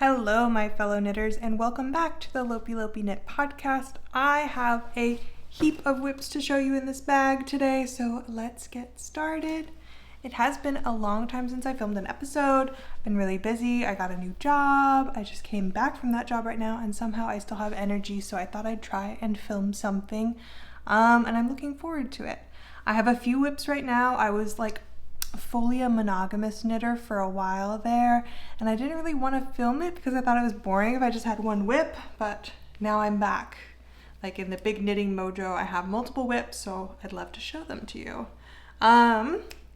Hello, my fellow knitters, and welcome back to the Lopi Knit podcast. I have a heap of whips to show you in this bag today, so let's get started. It has been a long time since I filmed an episode. I've been really busy. I got a new job. I just came back from that job right now, and somehow I still have energy, so I thought I'd try and film something, and I'm looking forward to it. I have a few whips right now. I was fully a monogamous knitter for a while there, and I didn't really want to film it because I thought it was boring if I just had one whip, but now I'm back. Like in the big knitting mojo, I have multiple whips, so I'd love to show them to you.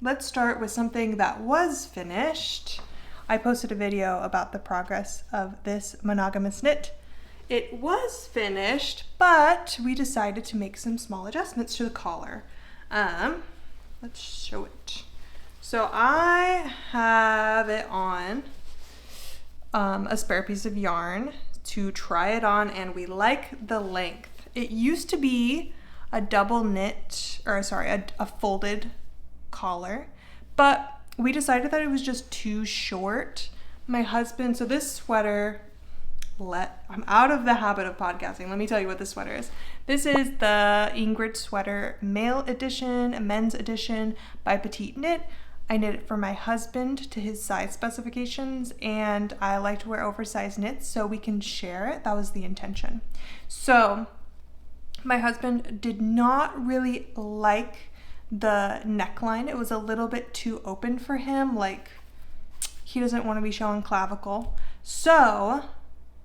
Let's start with something that was finished. I posted a video about the progress of this monogamous knit. It was finished, but we decided to make some small adjustments to the collar. Let's show it. So I have it on a spare piece of yarn to try it on, and we like the length. It used to be a a folded collar, but we decided that it was just too short. My husband, so this sweater, I'm out of the habit of podcasting. Let me tell you what this sweater is. This is the Ingrid sweater male edition, men's edition by PetiteKnit. I knit it for my husband to his size specifications, and I like to wear oversized knits so we can share it. That was the intention. So my husband did not really like the neckline. It was a little bit too open for him. Like, he doesn't want to be showing clavicle. So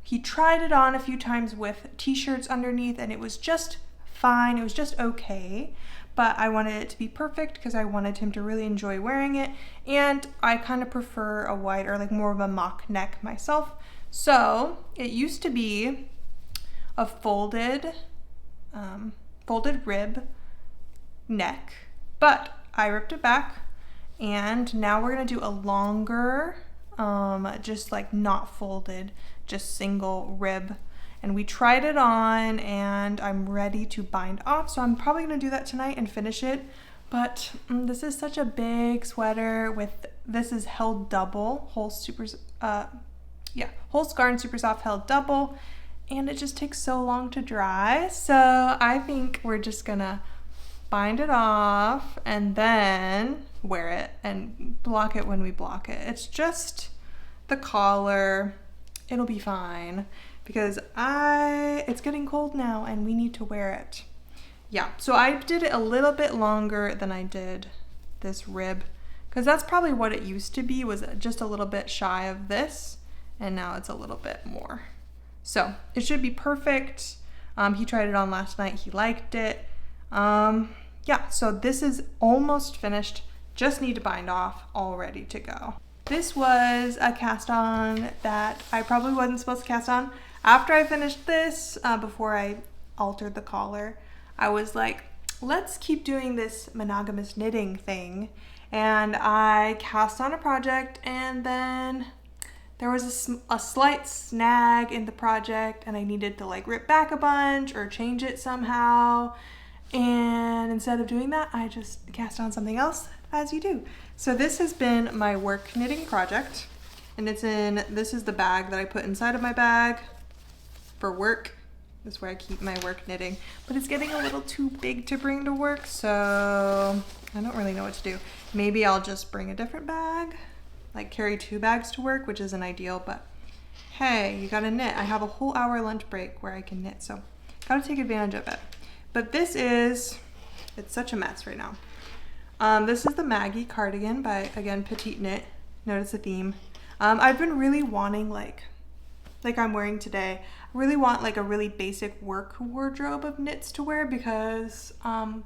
he tried it on a few times with t-shirts underneath, and it was just fine. It was just okay. But I wanted it to be perfect because I wanted him to really enjoy wearing it, and I kind of prefer a wider, more of a mock neck myself. So it used to be a folded rib neck, but I ripped it back, and now we're gonna do a longer, just not folded, just single rib. And we tried it on, and I'm ready to bind off. So I'm probably gonna do that tonight and finish it. But this is such a big sweater this is held double, Holst Garn Supersoft held double, and it just takes so long to dry. So I think we're just gonna bind it off and then wear it and block it when we block it. It's just the collar. It'll be fine, because it's getting cold now and we need to wear it. Yeah, so I did it a little bit longer than I did this rib, because that's probably what it used to be, was just a little bit shy of this, and now it's a little bit more. So it should be perfect. He tried it on last night, he liked it. Yeah, so this is almost finished, just need to bind off, all ready to go. This was a cast on that I probably wasn't supposed to cast on. After I finished this, before I altered the collar, I was like, let's keep doing this monogamous knitting thing. And I cast on a project, and then there was a slight snag in the project, and I needed to rip back a bunch or change it somehow. And instead of doing that, I just cast on something else, as you do. So this has been my work knitting project, and this is the bag that I put inside of my bag for work. This is where I keep my work knitting, but it's getting a little too big to bring to work, so I don't really know what to do. Maybe I'll just bring a different bag, carry 2 bags to work, which isn't ideal, but hey, you gotta knit. I have a whole hour lunch break where I can knit, so gotta take advantage of it. But it's such a mess right now. This is the Maggie cardigan by, again, PetiteKnit. Notice the theme. I've been really wanting, like I'm wearing today, I really want a really basic work wardrobe of knits to wear, because I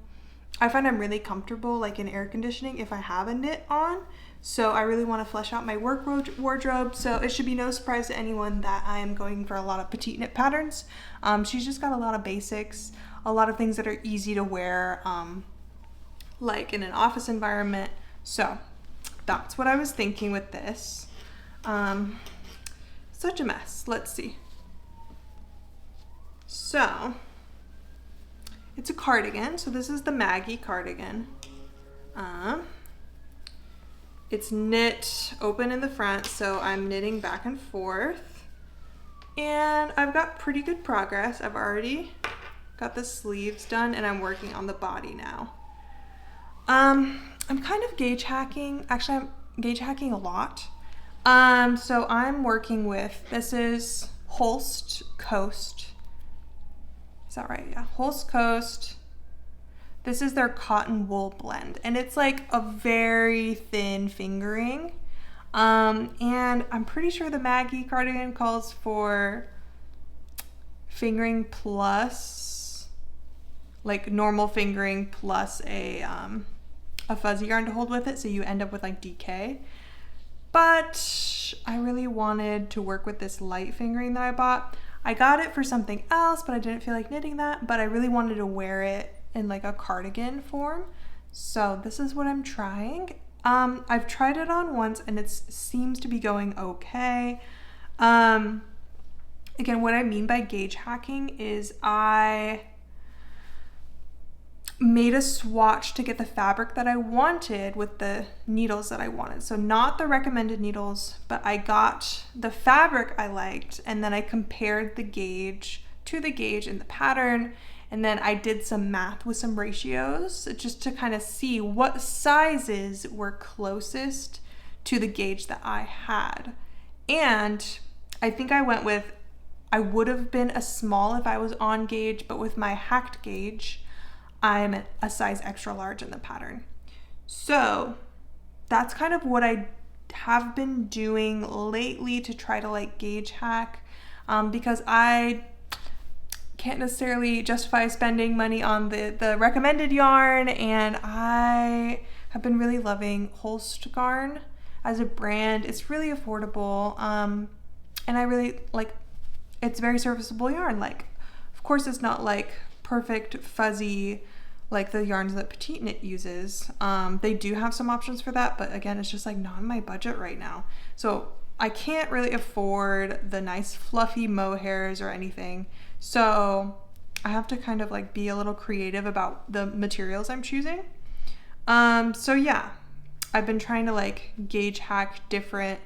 find I'm really comfortable in air conditioning if I have a knit on. So I really want to flesh out my work wardrobe. So it should be no surprise to anyone that I am going for a lot of PetiteKnit patterns. She's just got a lot of basics, a lot of things that are easy to wear, in an office environment. So that's what I was thinking with this. Such a mess. Let's see. So it's a cardigan. So this is the Maggie cardigan. It's knit open in the front, so I'm knitting back and forth. And I've got pretty good progress. I've already got the sleeves done and I'm working on the body now. I'm kind of gauge hacking. Actually, I'm gauge hacking a lot. So I'm working with, this is Holst Coast. Is that right? Yeah, Holst Coast. This is their cotton wool blend, and it's like a very thin fingering. And I'm pretty sure the Maggie cardigan calls for fingering plus, like normal fingering plus a fuzzy yarn to hold with it, so you end up with like DK. But I really wanted to work with this light fingering that I bought. I got it for something else, but I didn't feel like knitting that, but I really wanted to wear it in like a cardigan form. So this is what I'm trying. I've tried it on once and it seems to be going okay. Again, what I mean by gauge hacking is I made a swatch to get the fabric that I wanted with the needles that I wanted. So not the recommended needles, but I got the fabric I liked, and then I compared the gauge to the gauge in the pattern, and then I did some math with some ratios just to kind of see what sizes were closest to the gauge that I had. And I think I went with, I would have been a small if I was on gauge, but with my hacked gauge, I'm a size extra large in the pattern. So that's kind of what I have been doing lately to try to like gauge hack, because I can't necessarily justify spending money on the recommended yarn, and I have been really loving Holst Garn as a brand. It's really affordable, and I really like, it's very serviceable yarn. Like, of course it's not like perfect fuzzy like the yarns that PetiteKnit uses. They do have some options for that, but again, it's just like not in my budget right now. So I can't really afford the nice fluffy mohairs or anything. So I have to kind of like be a little creative about the materials I'm choosing. So yeah, I've been trying to like gauge hack different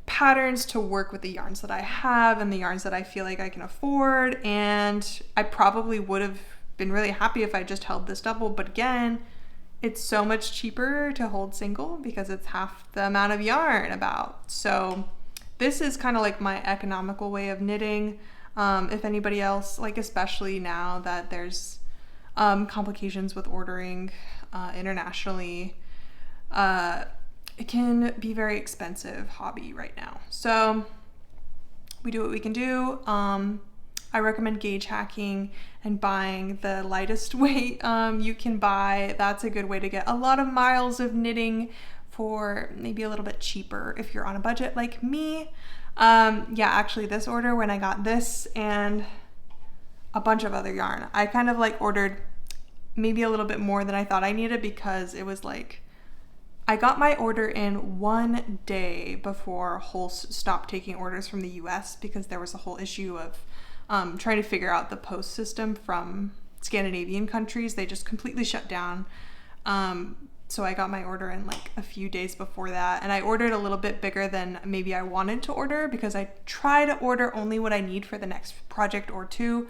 patterns to work with the yarns that I have and the yarns that I feel like I can afford. And I probably would have been really happy if I just held this double, but again, it's so much cheaper to hold single because it's half the amount of yarn about. So this is kind of like my economical way of knitting. If anybody else, like especially now that there's complications with ordering internationally, it can be very expensive hobby right now. So we do what we can do. I recommend gauge hacking and buying the lightest weight you can buy. That's a good way to get a lot of miles of knitting for maybe a little bit cheaper if you're on a budget like me. Yeah, actually this order, when I got this and a bunch of other yarn, I kind of like ordered maybe a little bit more than I thought I needed, because it was like, I got my order in one day before Holst stopped taking orders from the US because there was a whole issue of trying to figure out the post system from Scandinavian countries. They just completely shut down. So I got my order in like a few days before that, and I ordered a little bit bigger than maybe I wanted to order because I try to order only what I need for the next project or two,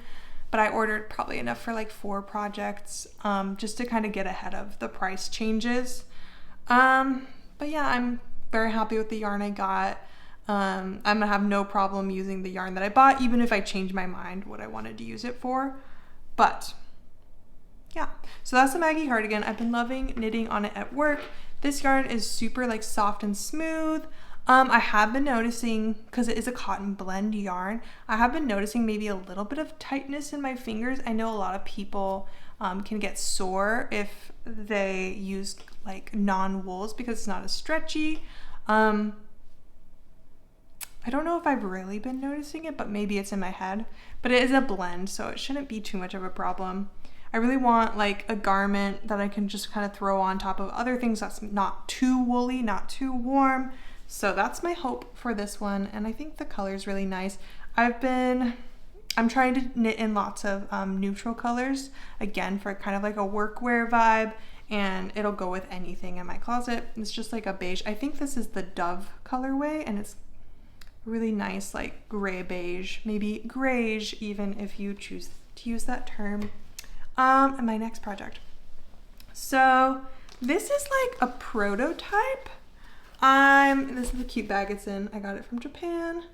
but I ordered probably enough for like 4 projects just to kind of get ahead of the price changes. But yeah, I'm very happy with the yarn I got. I'm gonna have no problem using the yarn that I bought, even if I change my mind what I wanted to use it for. But yeah, so that's the Maggie cardigan. I've been loving knitting on it at work. This yarn is super like soft and smooth. I have been noticing, because it is a cotton blend yarn, I have been noticing maybe a little bit of tightness in my fingers. I know a lot of people can get sore if they use like non-wools because it's not as stretchy. I don't know if I've really been noticing it, but maybe it's in my head. But it is a blend, so it shouldn't be too much of a problem. I really want like a garment that I can just kind of throw on top of other things that's not too woolly, not too warm. So that's my hope for this one, and I think the color is really nice. I'm trying to knit in lots of neutral colors, again, for kind of like a workwear vibe, and it'll go with anything in my closet. It's just like a beige. I think this is the Dove colorway, and it's really nice like gray beige, maybe grayish even if you choose to use that term. And my next project. So this is like a prototype. This is the cute bag it's in. I got it from Japan.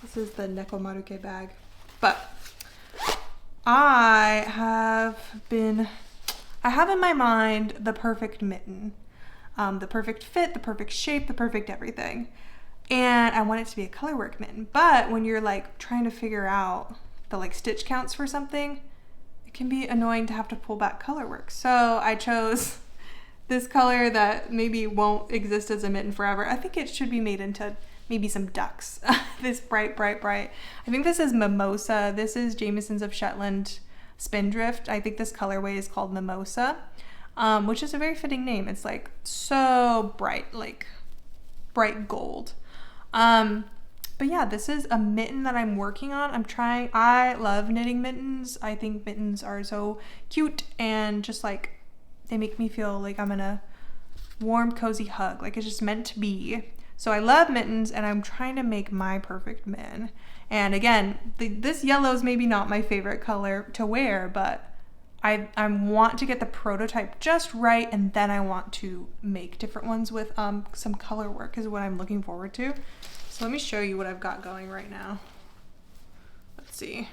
This is the Nekomaruke bag. But I have in my mind the perfect mitten. The perfect fit, the perfect shape, the perfect everything. And I want it to be a colorwork mitten. But when you're like trying to figure out the like stitch counts for something, it can be annoying to have to pull back colorwork. So I chose this color that maybe won't exist as a mitten forever. I think it should be made into maybe some ducks. This bright, bright, bright. I think this is Mimosa. This is Jamieson's of Shetland Spindrift. I think this colorway is called Mimosa, which is a very fitting name. It's like so bright, like bright gold. But yeah, this is a mitten that I'm working on. I love knitting mittens. I think mittens are so cute and just like, they make me feel like I'm in a warm, cozy hug. Like it's just meant to be. So I love mittens and I'm trying to make my perfect mitten. And again, this yellow is maybe not my favorite color to wear, but I want to get the prototype just right, and then I want to make different ones with some color work is what I'm looking forward to. So let me show you what I've got going right now. Let's see.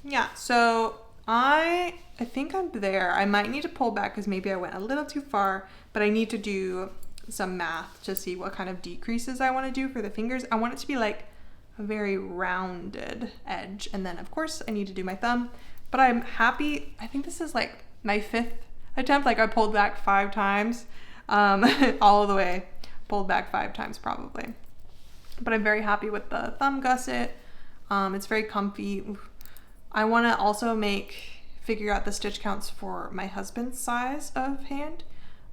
Yeah, so I think I'm there. I might need to pull back because maybe I went a little too far, but I need to do some math to see what kind of decreases I want to do for the fingers. I want it to be like a very rounded edge, and then of course I need to do my thumb, but I'm happy. I think this is like my 5th attempt. Like I pulled back 5 times, all the way pulled back 5 times probably, but I'm very happy with the thumb gusset. It's very comfy. I want to also figure out the stitch counts for my husband's size of hand,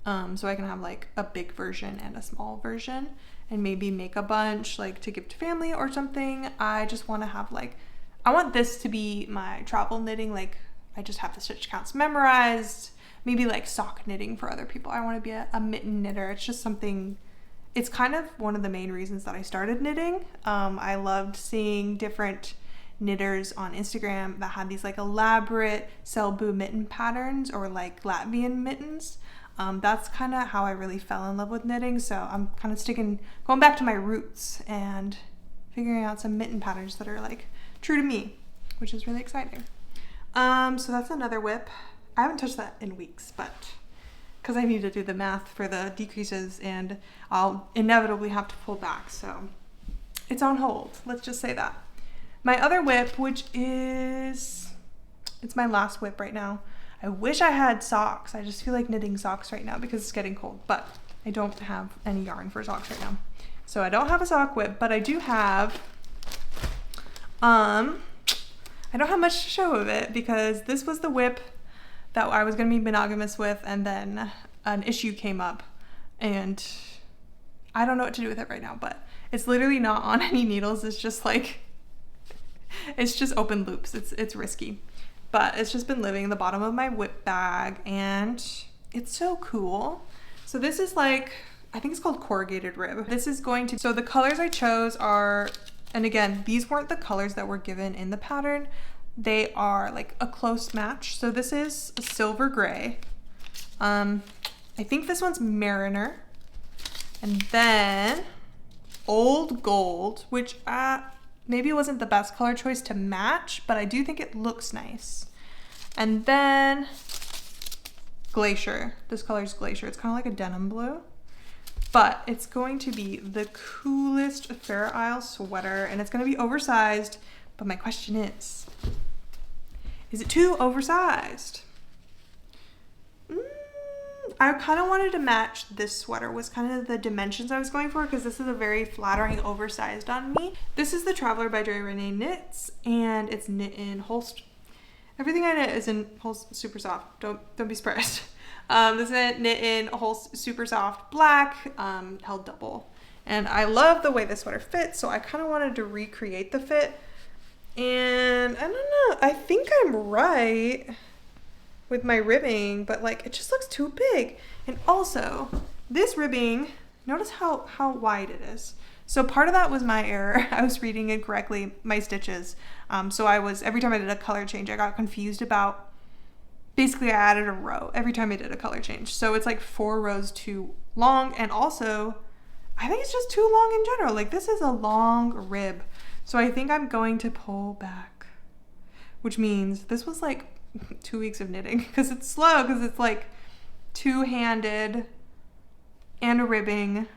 so I can have like a big version and a small version, and maybe make a bunch like to give to family or something. I just want to have like, I want this to be my travel knitting. Like I just have the stitch counts memorized, maybe like sock knitting for other people. I want to be a mitten knitter. It's just something, it's kind of one of the main reasons that I started knitting. I loved seeing different knitters on Instagram that had these like elaborate Selbu mitten patterns or like Latvian mittens. That's kind of how I really fell in love with knitting. So I'm kind of going back to my roots and figuring out some mitten patterns that are like true to me, which is really exciting. So that's another whip. I haven't touched that in weeks, but because I need to do the math for the decreases and I'll inevitably have to pull back. So it's on hold. Let's just say that. My other whip, which is, it's my last whip right now. I wish I had socks. I just feel like knitting socks right now because it's getting cold, but I don't have any yarn for socks right now. So I don't have a sock whip, but I do have, I don't have much to show of it because this was the whip that I was going to be monogamous with, and then an issue came up and I don't know what to do with it right now, but it's literally not on any needles. It's just like, it's just open loops. It's risky, but it's just been living in the bottom of my whip bag and it's so cool. So this is like, I think it's called corrugated rib. This is going to, so the colors I chose are, and again, these weren't the colors that were given in the pattern. They are like a close match. So this is a silver gray. I think this one's Mariner. And then old gold, which maybe it wasn't the best color choice to match, but I do think it looks nice. And then Glacier. This color is Glacier. It's kind of like a denim blue, but it's going to be the coolest Fair Isle sweater, and it's going to be oversized. But my question is it too oversized? I kind of wanted to match this sweater, was kind of the dimensions I was going for, because this is a very flattering oversized on me. This is the Traveler by Dre Renee Knits, and it's knit in Holst. Everything I knit is in Holst Supersoft. Don't be surprised. This is knit in Holst Supersoft black, held double. And I love the way this sweater fits, so I kind of wanted to recreate the fit. And I don't know, I think I'm right with my ribbing, but like it just looks too big. And also this ribbing Notice how wide it is. So part of that was my error. I was reading incorrectly my stitches. So every time I did a color change, I got confused about, basically I added a row every time I did a color change. So it's like 4 rows too long. And also I think it's just too long in general. Like this is a long rib. So I think I'm going to pull back, which means this was like 2 weeks of knitting because it's slow, because it's like two-handed and a ribbing.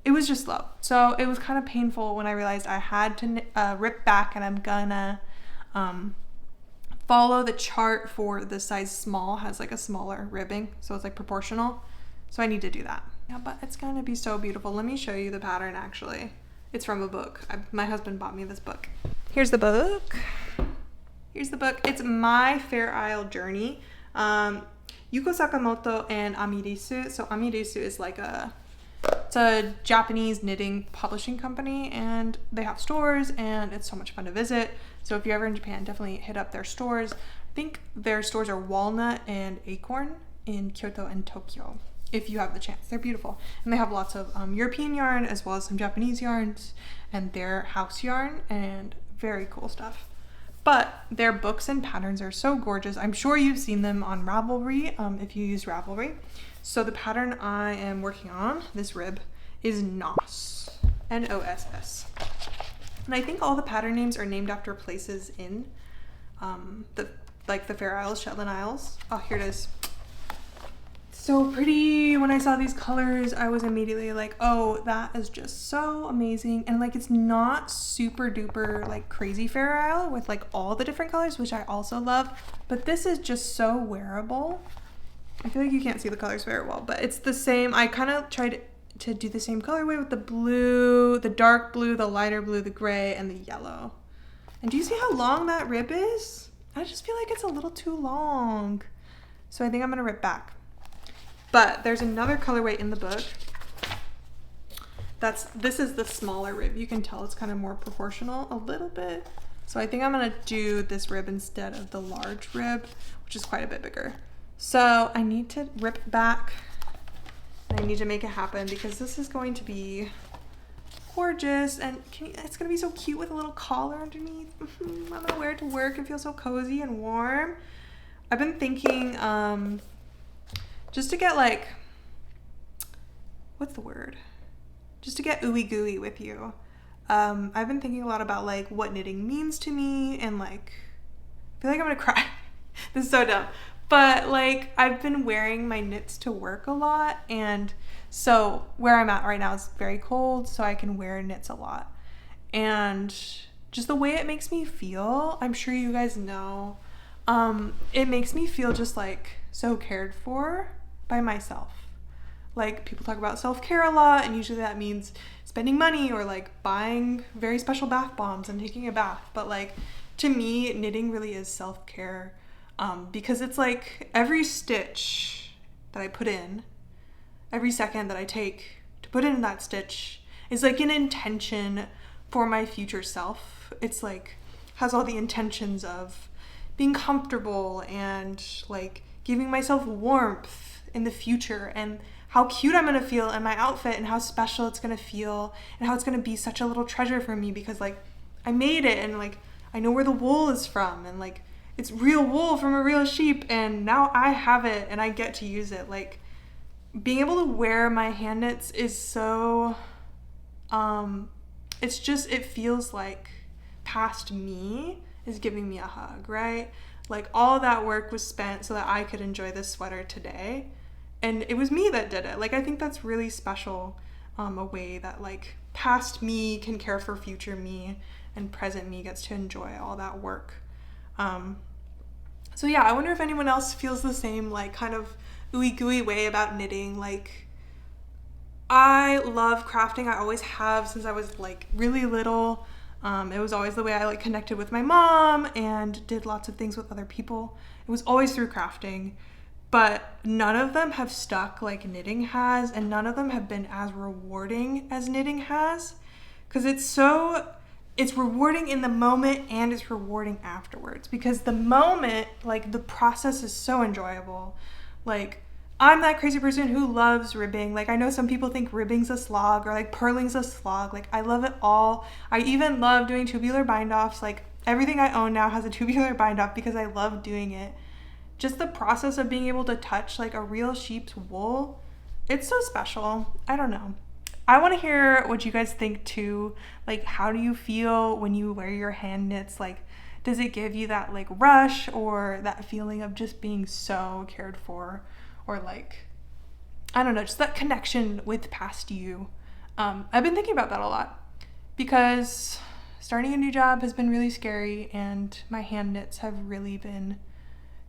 It was just slow. So it was kind of painful when I realized I had to rip back, and I'm gonna follow the chart for the size small, has like a smaller ribbing. So it's like proportional. So I need to do that. Yeah, but it's gonna be so beautiful. Let me show you the pattern actually. It's from a book. My husband bought me this book. Here's the book. Here's the book. It's My Fair Isle Journey. Yuco Sakamoto and Amirisu. So Amirisu is like it's a Japanese knitting publishing company, and they have stores, and it's so much fun to visit. So if you're ever in Japan, definitely hit up their stores. I think their stores are Walnut and Acorn in Kyoto and Tokyo, if you have the chance. They're beautiful. And they have lots of European yarn as well as some Japanese yarns and their house yarn and very cool stuff. But their books and patterns are so gorgeous. I'm sure you've seen them on Ravelry if you use Ravelry. So the pattern I am working on, this rib, is Noss, N-O-S-S. And I think all the pattern names are named after places in the Fair Isles, Shetland Isles. Oh, here it is. So pretty. When I saw these colors, I was immediately like, oh, that is just so amazing. And like, it's not super duper like crazy Fair Isle with like all the different colors, which I also love, but this is just so wearable. I feel like you can't see the colors very well, but it's the same. I kind of tried to do the same colorway with the blue, the dark blue, the lighter blue, the gray, and the yellow. And do you see how long that rib is? I just feel like it's a little too long. So I think I'm gonna rip back. But there's another colorway in the book. This is the smaller rib. You can tell it's kind of more proportional a little bit. So I think I'm gonna do this rib instead of the large rib, which is quite a bit bigger. So I need to rip back, and I need to make it happen because this is going to be gorgeous, and it's gonna be so cute with a little collar underneath. I'm gonna wear it to work and feel so cozy and warm. I've been thinking just to get like, what's the word? Just to get ooey gooey with you. I've been thinking a lot about like what knitting means to me, and like, I feel like I'm gonna cry. This is so dumb. But like, I've been wearing my knits to work a lot, and so where I'm at right now is very cold, so I can wear knits a lot. And just the way it makes me feel, I'm sure you guys know, it makes me feel just like so cared for by myself. Like, people talk about self-care a lot, and usually that means spending money or like buying very special bath bombs and taking a bath. But like, to me, knitting really is self-care, because it's like every stitch that I put in, every second that I take to put in that stitch is like an intention for my future self. It's like has all the intentions of being comfortable and like giving myself warmth in the future, and how cute I'm gonna feel in my outfit, and how special it's gonna feel, and how it's gonna be such a little treasure for me because like I made it, and like I know where the wool is from, and like it's real wool from a real sheep, and now I have it and I get to use it. Like, being able to wear my hand knits is so it's just, it feels like past me is giving me a hug, right? Like, all that work was spent so that I could enjoy this sweater today, and it was me that did it. Like, I think that's really special, a way that like past me can care for future me, and present me gets to enjoy all that work. So yeah, I wonder if anyone else feels the same like kind of ooey gooey way about knitting. Like, I love crafting. I always have since I was like really little. It was always the way I like connected with my mom and did lots of things with other people. It was always through crafting, but none of them have stuck like knitting has, and none of them have been as rewarding as knitting has, because it's rewarding in the moment and it's rewarding afterwards, because the moment, like, the process is so enjoyable. Like, I'm that crazy person who loves ribbing. Like, I know some people think ribbing's a slog or like purling's a slog. Like, I love it all. I even love doing tubular bind offs. Like, everything I own now has a tubular bind off because I love doing it. Just the process of being able to touch like a real sheep's wool, it's so special. I don't know. I want to hear what you guys think too. Like, how do you feel when you wear your hand knits? Like, does it give you that like rush or that feeling of just being so cared for? Or like, I don't know, just that connection with past you. I've been thinking about that a lot because starting a new job has been really scary and my hand knits have really been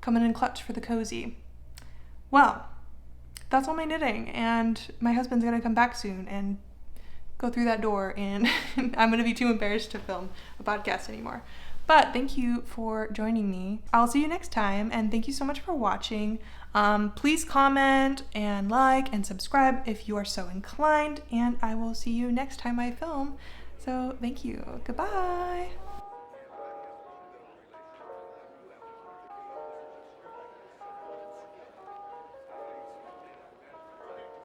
coming in clutch for the cozy. Well, that's all my knitting, and my husband's gonna come back soon and go through that door, and I'm gonna be too embarrassed to film a podcast anymore. But thank you for joining me. I'll see you next time, and thank you so much for watching. Please comment and like and subscribe if you are so inclined, and I will see you next time I film. So thank you. Goodbye.